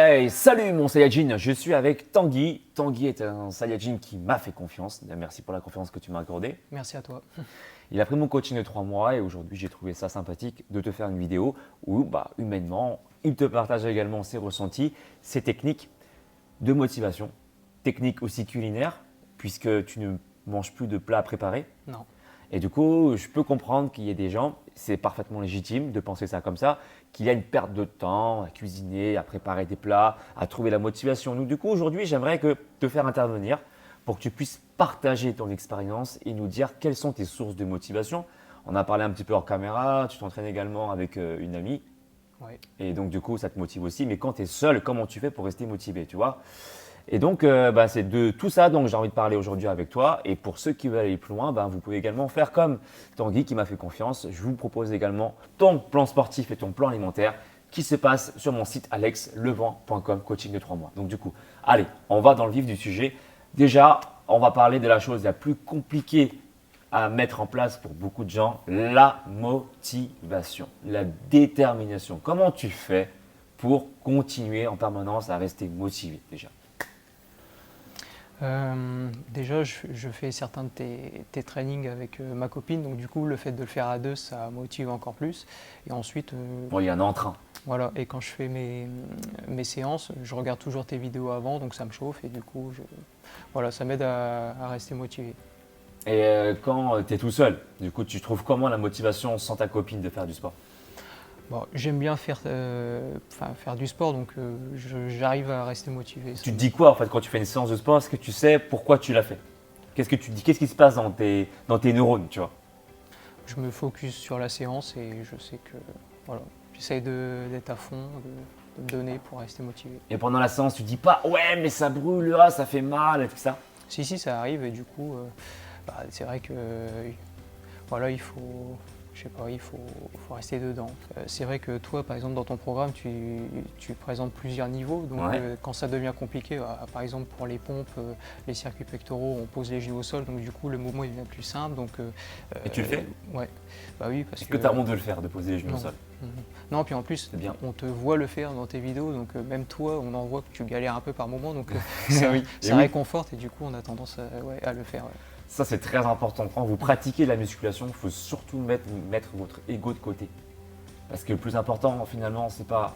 Hey, salut mon Saiyajin, je suis avec Tanguy. Tanguy est un Saiyajin qui m'a fait confiance. Merci pour la confiance que tu m'as accordée. Merci à toi. Il a pris mon coaching de 3 mois et aujourd'hui j'ai trouvé ça sympathique de te faire une vidéo où humainement, il te partage également ses ressentis, ses techniques de motivation, techniques aussi culinaires puisque tu ne manges plus de plats préparés. Non. Et du coup, je peux comprendre qu'il y ait des gens, c'est parfaitement légitime de penser ça comme ça, qu'il y a une perte de temps à cuisiner, à préparer des plats, à trouver la motivation. Donc du coup, aujourd'hui, j'aimerais te faire intervenir pour que tu puisses partager ton expérience et nous dire quelles sont tes sources de motivation. On a parlé un petit peu hors caméra, tu t'entraînes également avec une amie. Ouais. Et donc du coup, ça te motive aussi. Mais quand tu es seul, comment tu fais pour rester motivé, tu vois? Et donc, c'est de tout ça dont j'ai envie de parler aujourd'hui avec toi. Et pour ceux qui veulent aller plus loin, vous pouvez également faire comme Tanguy qui m'a fait confiance. Je vous propose également ton plan sportif et ton plan alimentaire qui se passe sur mon site alexlevent.com, coaching de 3 mois. Donc du coup, allez, on va dans le vif du sujet. Déjà, on va parler de la chose la plus compliquée à mettre en place pour beaucoup de gens, la motivation, la détermination. Comment tu fais pour continuer en permanence à rester motivé déjà? Déjà, je fais certains de tes trainings avec ma copine, donc du coup, le fait de le faire à deux, ça motive encore plus. Et ensuite, Bon, il y a un entrain. voilà, et quand je fais mes séances, je regarde toujours tes vidéos avant, donc ça me chauffe et du coup, voilà, ça m'aide à rester motivé. Et quand tu es tout seul, du coup, tu trouves comment la motivation sans ta copine de faire du sport? Bon, j'aime bien faire du sport, donc j'arrive à rester motivé. Tu te dis quoi en fait quand tu fais une séance de sport? Est-ce que tu sais pourquoi tu l'as fait? Qu'est-ce que tu te dis? Qu'est-ce qui se passe dans tes neurones, tu vois? Je me focus sur la séance et je sais que voilà, j'essaye d'être à fond, de me donner pour rester motivé. Et pendant la séance, tu te dis pas ouais mais ça brûle, ah, ça fait mal et tout ça. Si, ça arrive et du coup, c'est vrai que voilà, je sais pas, faut rester dedans. C'est vrai que toi, par exemple, dans ton programme, tu présentes plusieurs niveaux. Donc, Ouais. quand ça devient compliqué, par exemple pour les pompes, les circuits pectoraux, on pose les genoux au sol. Donc, du coup, le mouvement il devient plus simple. Donc, Et tu le fais? Ouais. Bah oui, parce Est-ce que tu as honte de le faire, de poser les genoux au Non. sol? Mhm. Non, puis en plus, C'est bien. on te voit le faire dans tes vidéos, donc même toi, on en voit que tu galères un peu par moment, donc Oui. ça Et oui. réconforte et du coup, on a tendance à le faire. Ouais. Ça, c'est très important. Quand vous pratiquez la musculation, il faut surtout mettre votre ego de côté. Parce que le plus important, finalement, ce n'est pas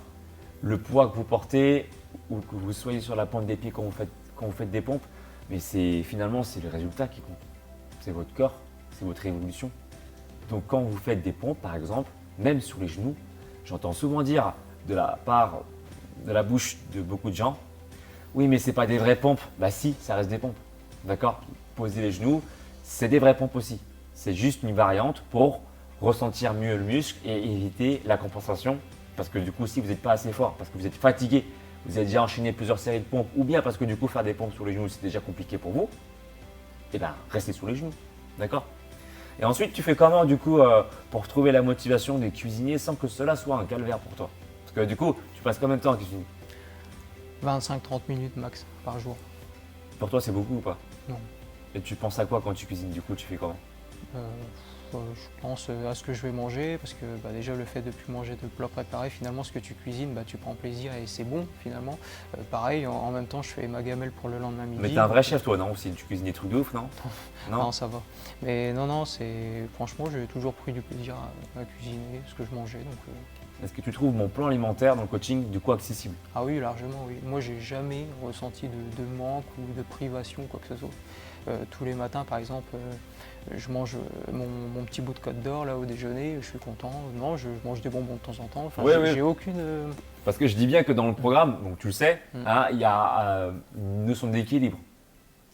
le poids que vous portez ou que vous soyez sur la pointe des pieds quand vous faites des pompes, mais finalement, c'est le résultat qui compte. C'est votre corps, c'est votre évolution. Donc, quand vous faites des pompes, par exemple, même sur les genoux, j'entends souvent dire de la part de la bouche de beaucoup de gens, oui, mais c'est pas des vraies pompes. Bah si, ça reste des pompes. D'accord? Poser les genoux, c'est des vraies pompes aussi. C'est juste une variante pour ressentir mieux le muscle et éviter la compensation. Parce que du coup, si vous n'êtes pas assez fort, parce que vous êtes fatigué, vous avez déjà enchaîné plusieurs séries de pompes, ou bien parce que du coup, faire des pompes sur les genoux, c'est déjà compliqué pour vous, et bien, restez sur les genoux. D'accord? Et ensuite, tu fais comment du coup pour trouver la motivation de cuisiner sans que cela soit un calvaire pour toi? Parce que du coup, tu passes combien de temps à cuisiner? 25-30 minutes max par jour. Pour toi, c'est beaucoup ou pas? Non. Et tu penses à quoi quand tu cuisines? Du coup, tu fais comment? Je pense à ce que je vais manger parce que déjà le fait de ne plus manger de plats préparés, finalement ce que tu cuisines, tu prends plaisir et c'est bon finalement. Pareil, en même temps je fais ma gamelle pour le lendemain midi. Mais t'es un vrai chef toi, non? Aussi, tu cuisines des trucs de ouf, non? Non, ça va. Mais non, franchement j'ai toujours pris du plaisir à cuisiner ce que je mangeais. Donc, Est-ce que tu trouves mon plan alimentaire dans le coaching du coup accessible? Ah oui, largement, oui. Moi j'ai jamais ressenti de manque ou de privation, quoi que ce soit. Tous les matins par exemple, je mange mon petit bout de Côte d'Or là au déjeuner, je suis content. Non, je mange des bonbons de temps en temps. Enfin, Oui, j'ai oui. aucune. Parce que je dis bien que dans le programme, donc tu le sais, Mm. il y a une notion d'équilibre.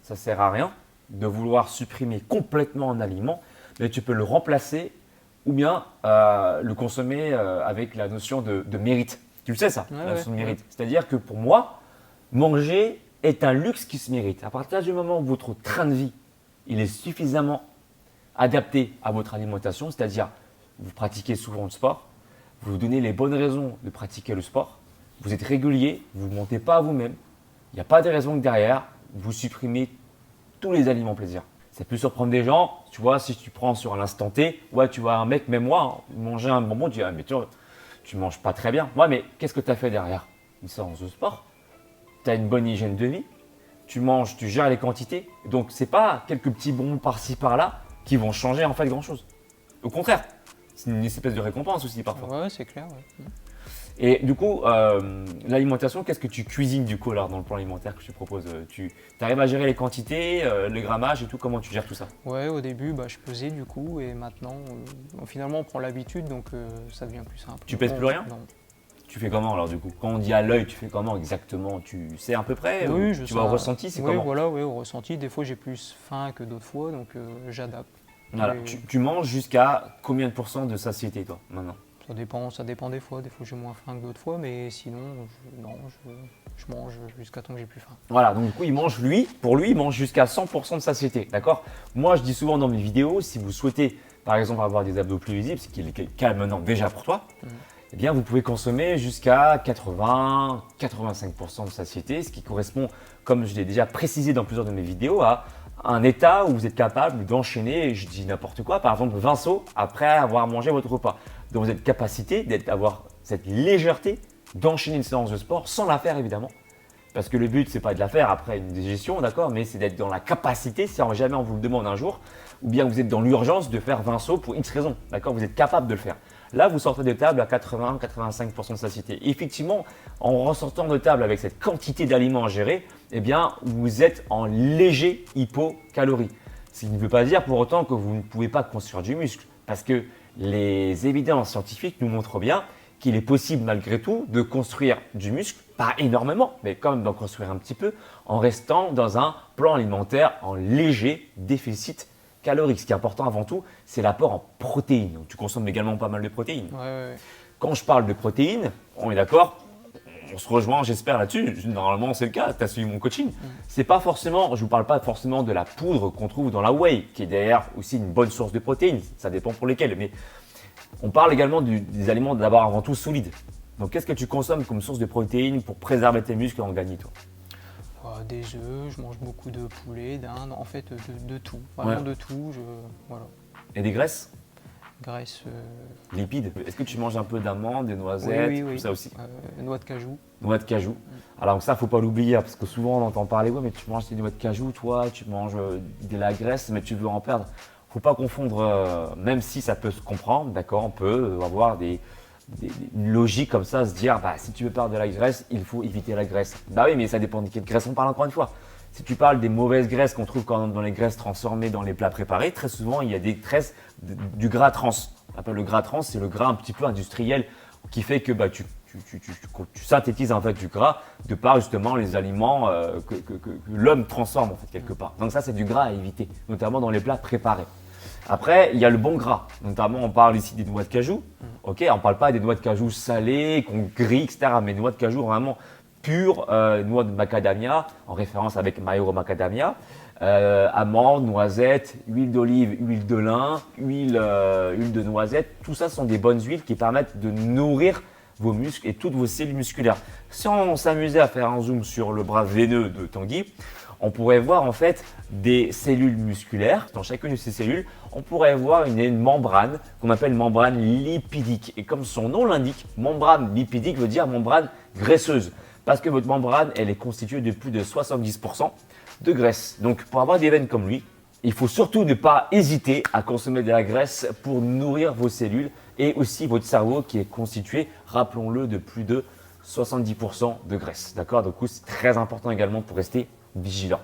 Ça ne sert à rien de vouloir supprimer complètement un aliment, mais tu peux le remplacer ou bien le consommer avec la notion de mérite. Tu le sais ça, Ouais, la notion de ouais. mérite. C'est-à-dire que pour moi, manger est un luxe qui se mérite. À partir du moment où votre train de vie il est suffisamment adapté à votre alimentation, c'est-à-dire vous pratiquez souvent le sport, vous vous donnez les bonnes raisons de pratiquer le sport, vous êtes régulier, vous ne mentez pas à vous-même, il n'y a pas de raison que derrière, vous supprimez tous les aliments plaisir. Ça peut surprendre des gens, tu vois, si tu prends sur l'instant T, ouais, tu vois un mec, même moi, manger un bonbon, tu dis, ah, mais tu manges pas très bien. Ouais, mais qu'est-ce que tu as fait derrière? une séance de sport, tu as une bonne hygiène de vie, tu manges, tu gères les quantités. Donc, ce n'est pas quelques petits bons par-ci par-là qui vont changer en fait grand-chose. Au contraire, c'est une espèce de récompense aussi parfois. Ouais, c'est clair. Ouais. Et du coup, l'alimentation, qu'est-ce que tu cuisines du coup alors, dans le plan alimentaire que je te propose? Tu arrives à gérer les quantités, le grammage et tout, comment tu gères tout ça? Ouais, au début, je pesais du coup, et maintenant, finalement, on prend l'habitude, donc ça devient plus simple. Tu pèses plus rien? Non. Tu fais comment alors du coup? Quand on dit à l'œil, tu fais comment exactement? Tu sais à peu près? Oui, Ou je tu sens. vas au ressenti, c'est Oui, comment? voilà, oui, au ressenti. Des fois, j'ai plus faim que d'autres fois, donc j'adapte. Voilà. Et Tu manges jusqu'à combien de pourcents de satiété toi maintenant? ça dépend des fois. Des fois, j'ai moins faim que d'autres fois, mais sinon, je mange jusqu'à temps que j'ai plus faim. Voilà, donc du coup, pour lui, il mange jusqu'à 100% de satiété, d'accord? Moi, je dis souvent dans mes vidéos, si vous souhaitez, par exemple, avoir des abdos plus visibles, ce qui est le cas maintenant déjà pour toi, eh bien, vous pouvez consommer jusqu'à 80-85% de satiété, ce qui correspond, comme je l'ai déjà précisé dans plusieurs de mes vidéos, à un état où vous êtes capable d'enchaîner, je dis n'importe quoi, par exemple 20 sauts après avoir mangé votre repas. Donc, vous êtes capacité d'avoir cette légèreté d'enchaîner une séance de sport sans la faire évidemment. Parce que le but, c'est pas de la faire après une digestion, d'accord, mais c'est d'être dans la capacité, si jamais on vous le demande un jour, ou bien vous êtes dans l'urgence de faire 20 sauts pour X raison, d'accord, vous êtes capable de le faire. Là, vous sortez de table à 80-85% de satiété. Et effectivement, en ressortant de table avec cette quantité d'aliments à gérer, eh bien, vous êtes en léger hypocalorie. Ce qui ne veut pas dire pour autant que vous ne pouvez pas construire du muscle, parce que les évidences scientifiques nous montrent bien qu'il est possible malgré tout de construire du muscle, pas énormément, mais quand même d'en construire un petit peu, en restant dans un plan alimentaire en léger déficit calorique. Ce qui est important avant tout, c'est l'apport en protéines. Donc, tu consommes également pas mal de protéines. Ouais. Quand je parle de protéines, on est d'accord, on se rejoint, j'espère là-dessus. Normalement, c'est le cas. Tu as suivi mon coaching. C'est pas forcément, je vous parle pas forcément de la poudre qu'on trouve dans la whey, qui est d'ailleurs aussi une bonne source de protéines. Ça dépend pour lesquelles. Mais on parle également des aliments d'abord avant tout solides. Donc, qu'est-ce que tu consommes comme source de protéines pour préserver tes muscles et en gagner toi? Des œufs, je mange beaucoup de poulet, d'Inde, en fait de tout, vraiment de tout. Voilà. Et des graisses? Graisse. Lipides. Est-ce que tu manges un peu d'amandes, des noisettes, oui. tout ça aussi? Noix de cajou. Noix de cajou. Alors ça, faut pas l'oublier, parce que souvent on entend parler, ouais, mais tu manges des noix de cajou, toi, tu manges de la graisse, mais tu veux en perdre. Faut pas confondre, même si ça peut se comprendre, d'accord, on peut avoir une logique comme ça, se dire, si tu veux perdre de la graisse, il faut éviter la graisse. Bah oui, mais ça dépend de quelle graisse on parle encore une fois. Si tu parles des mauvaises graisses qu'on trouve quand même dans les graisses transformées dans les plats préparés, très souvent il y a des graisses, du gras trans. On appelle le gras trans, c'est le gras un petit peu industriel qui fait que tu synthétises en fait du gras de par justement les aliments que l'homme transforme en fait quelque part. Donc ça, c'est du gras à éviter, notamment dans les plats préparés. Après, il y a le bon gras. Notamment, on parle ici des noix de cajou. Ok, on ne parle pas des noix de cajou salées, qu'on grille, etc. Mais noix de cajou vraiment pures, noix de macadamia, en référence avec Maïro macadamia, amandes, noisettes, huile d'olive, huile de lin, huile de noisette. Tout ça sont des bonnes huiles qui permettent de nourrir vos muscles et toutes vos cellules musculaires. Si on s'amusait à faire un zoom sur le bras veineux de Tanguy, on pourrait voir en fait des cellules musculaires. Dans chacune de ces cellules, on pourrait voir une membrane qu'on appelle membrane lipidique. Et comme son nom l'indique, membrane lipidique veut dire membrane graisseuse. Parce que votre membrane, elle est constituée de plus de 70% de graisse. Donc pour avoir des veines comme lui, il faut surtout ne pas hésiter à consommer de la graisse pour nourrir vos cellules et aussi votre cerveau qui est constitué, rappelons-le, de plus de 70% de graisse. D'accord? Donc c'est très important également pour rester vigilant.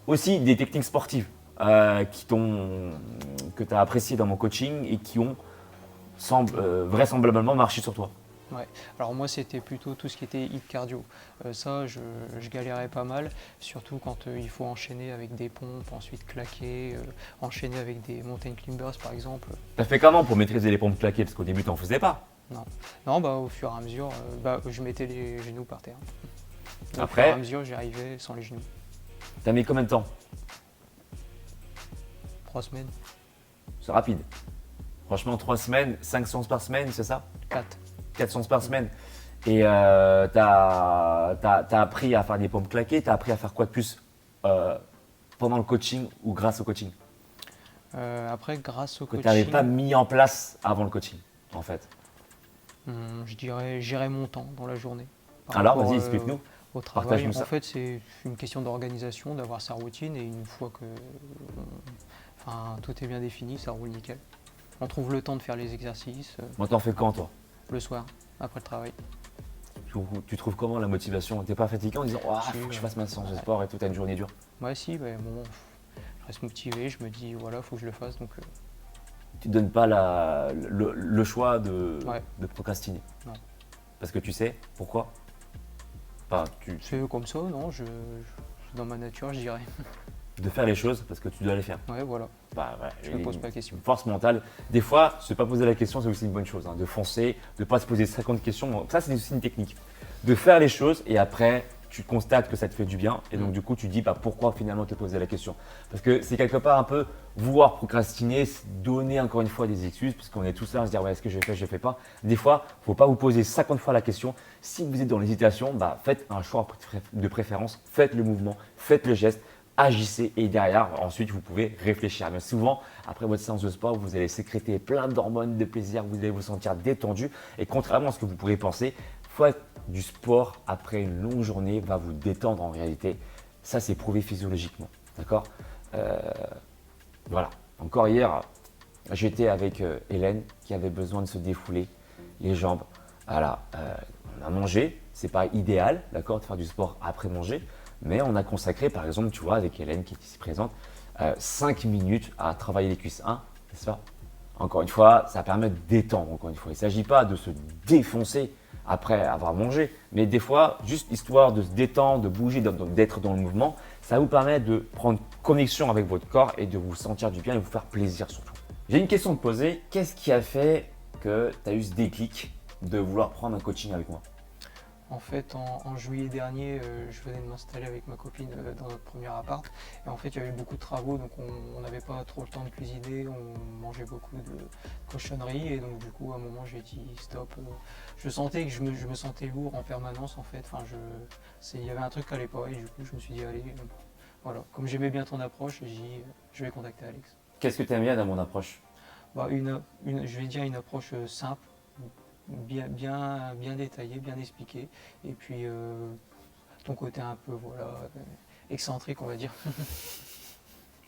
Aussi des techniques sportives que tu as appréciées dans mon coaching et qui ont vraisemblablement marché sur toi. Ouais. Alors moi, c'était plutôt tout ce qui était hit cardio. Ça, je galérais pas mal, surtout quand il faut enchaîner avec des pompes, ensuite claquer, enchaîner avec des mountain climbers par exemple. T'as fait comment pour maîtriser les pompes claquées? Parce qu'au début, t'en faisais pas. Non, au fur et à mesure, je mettais les genoux par terre. Au Après, fur et à mesure, j'y arrivais sans les genoux. T'as mis combien de temps? 3 semaines. C'est rapide. Franchement, 3 semaines, 5 séances par semaine, c'est ça? 4. 4 séances par semaine. Et t'as appris à faire des pompes claquées, t'as appris à faire quoi de plus pendant le coaching ou grâce au coaching? Après, grâce au Que coaching… tu n'avais pas mis en place avant le coaching, en fait. je dirais gérer mon temps dans la journée. Par Alors, rapport, vas-y, explique-nous. au travail, Partage-nous ça. en fait, c'est une question d'organisation, d'avoir sa routine, et une fois que tout est bien défini, ça roule nickel. On trouve le temps de faire les exercices Moi, t'en fais quand, toi? le soir, après le travail. Tu trouves comment la motivation? T'es pas fatigué en disant oh, Si, faut que je ouais. fasse ma séance de sport et tout, t'as une journée dure? Ouais, si, ouais, bon, je reste motivé, je me dis, voilà, faut que je le fasse, donc Tu te donnes pas le choix Ouais. de procrastiner. Non. Parce que tu sais pourquoi? Enfin, c'est comme ça, non, c'est dans ma nature, je dirais. de faire les choses parce que tu dois les faire. Ouais, voilà, Bah, ouais, je me pose pas de questions. Une force mentale. Des fois, se pas poser la question, c'est aussi une bonne chose. Hein, de foncer, de pas se poser 50 questions. Bon, ça, c'est aussi une technique. De faire les choses et après, tu constates que ça te fait du bien. Et donc, du coup, tu dis bah, pourquoi finalement te poser la question. Parce que c'est quelque part un peu vouloir procrastiner, donner encore une fois des excuses. Parce qu'on est tous là à se dire ouais, est-ce que je fais, je ne fais pas. Des fois, il ne faut pas vous poser 50 fois la question. Si vous êtes dans l'hésitation, bah, faites un choix de préférence. Faites le mouvement, faites le geste. Agissez et derrière, ensuite, vous pouvez réfléchir. Mais souvent, après votre séance de sport, vous allez sécréter plein d'hormones de plaisir, vous allez vous sentir détendu. Et contrairement à ce que vous pourrez penser, faire du sport après une longue journée va vous détendre en réalité. Ça, c'est prouvé physiologiquement. D'accord? Voilà. Encore hier, j'étais avec Hélène qui avait besoin de se défouler les jambes. Voilà. On a mangé. C'est pas idéal, d'accord, de faire du sport après manger. Mais on a consacré, par exemple, tu vois, avec Hélène qui est ici présente, 5 minutes à travailler les cuisses. N'est-ce pas? Encore une fois, ça permet de détendre. Encore une fois, il ne s'agit pas de se défoncer après avoir mangé, mais des fois, juste histoire de se détendre, de bouger, d'être dans le mouvement, ça vous permet de prendre connexion avec votre corps et de vous sentir du bien et vous faire plaisir surtout. J'ai une question à te poser. Qu'est-ce qui a fait que tu as eu ce déclic de vouloir prendre un coaching avec moi? En fait, en juillet dernier, je venais de m'installer avec ma copine dans notre premier appart. Et en fait, il y avait beaucoup de travaux, donc on n'avait pas trop le temps de cuisiner, on mangeait beaucoup de cochonneries. Et donc, du coup, à un moment, j'ai dit stop. Je sentais que je me sentais lourd en permanence, en fait. Il y avait un truc qui n'allait pas. Et du coup, je me suis dit, allez, voilà. Comme j'aimais bien ton approche, j'ai dit, je vais contacter Alex. Qu'est-ce que tu aimes bien dans mon approche? Je vais dire une approche simple, bien détaillé, bien expliqué. Et puis ton côté un peu excentrique, on va dire.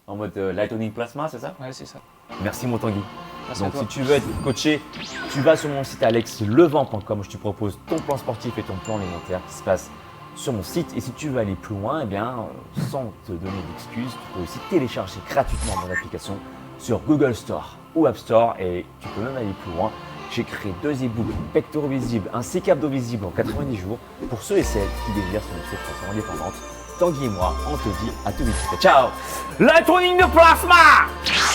En mode Lightning Plasma, c'est ça? Ouais, c'est ça. Merci mon Tanguy. Merci à Donc toi. si tu veux être coaché, tu vas sur mon site alexlevent.com. Je te propose ton plan sportif et ton plan alimentaire qui se passe sur mon site. Et si tu veux aller plus loin, sans te donner d'excuses, tu peux aussi télécharger gratuitement mon application sur Google Store ou App Store. Et tu peux même aller plus loin. J'ai créé 2 e-books, pectoraux visibles ainsi qu'abdos visibles en 90 jours pour ceux et celles qui désirent se lancer de façon indépendante. Tanguy et moi, on te dit à tout vite. Ciao! Lightning de plasma!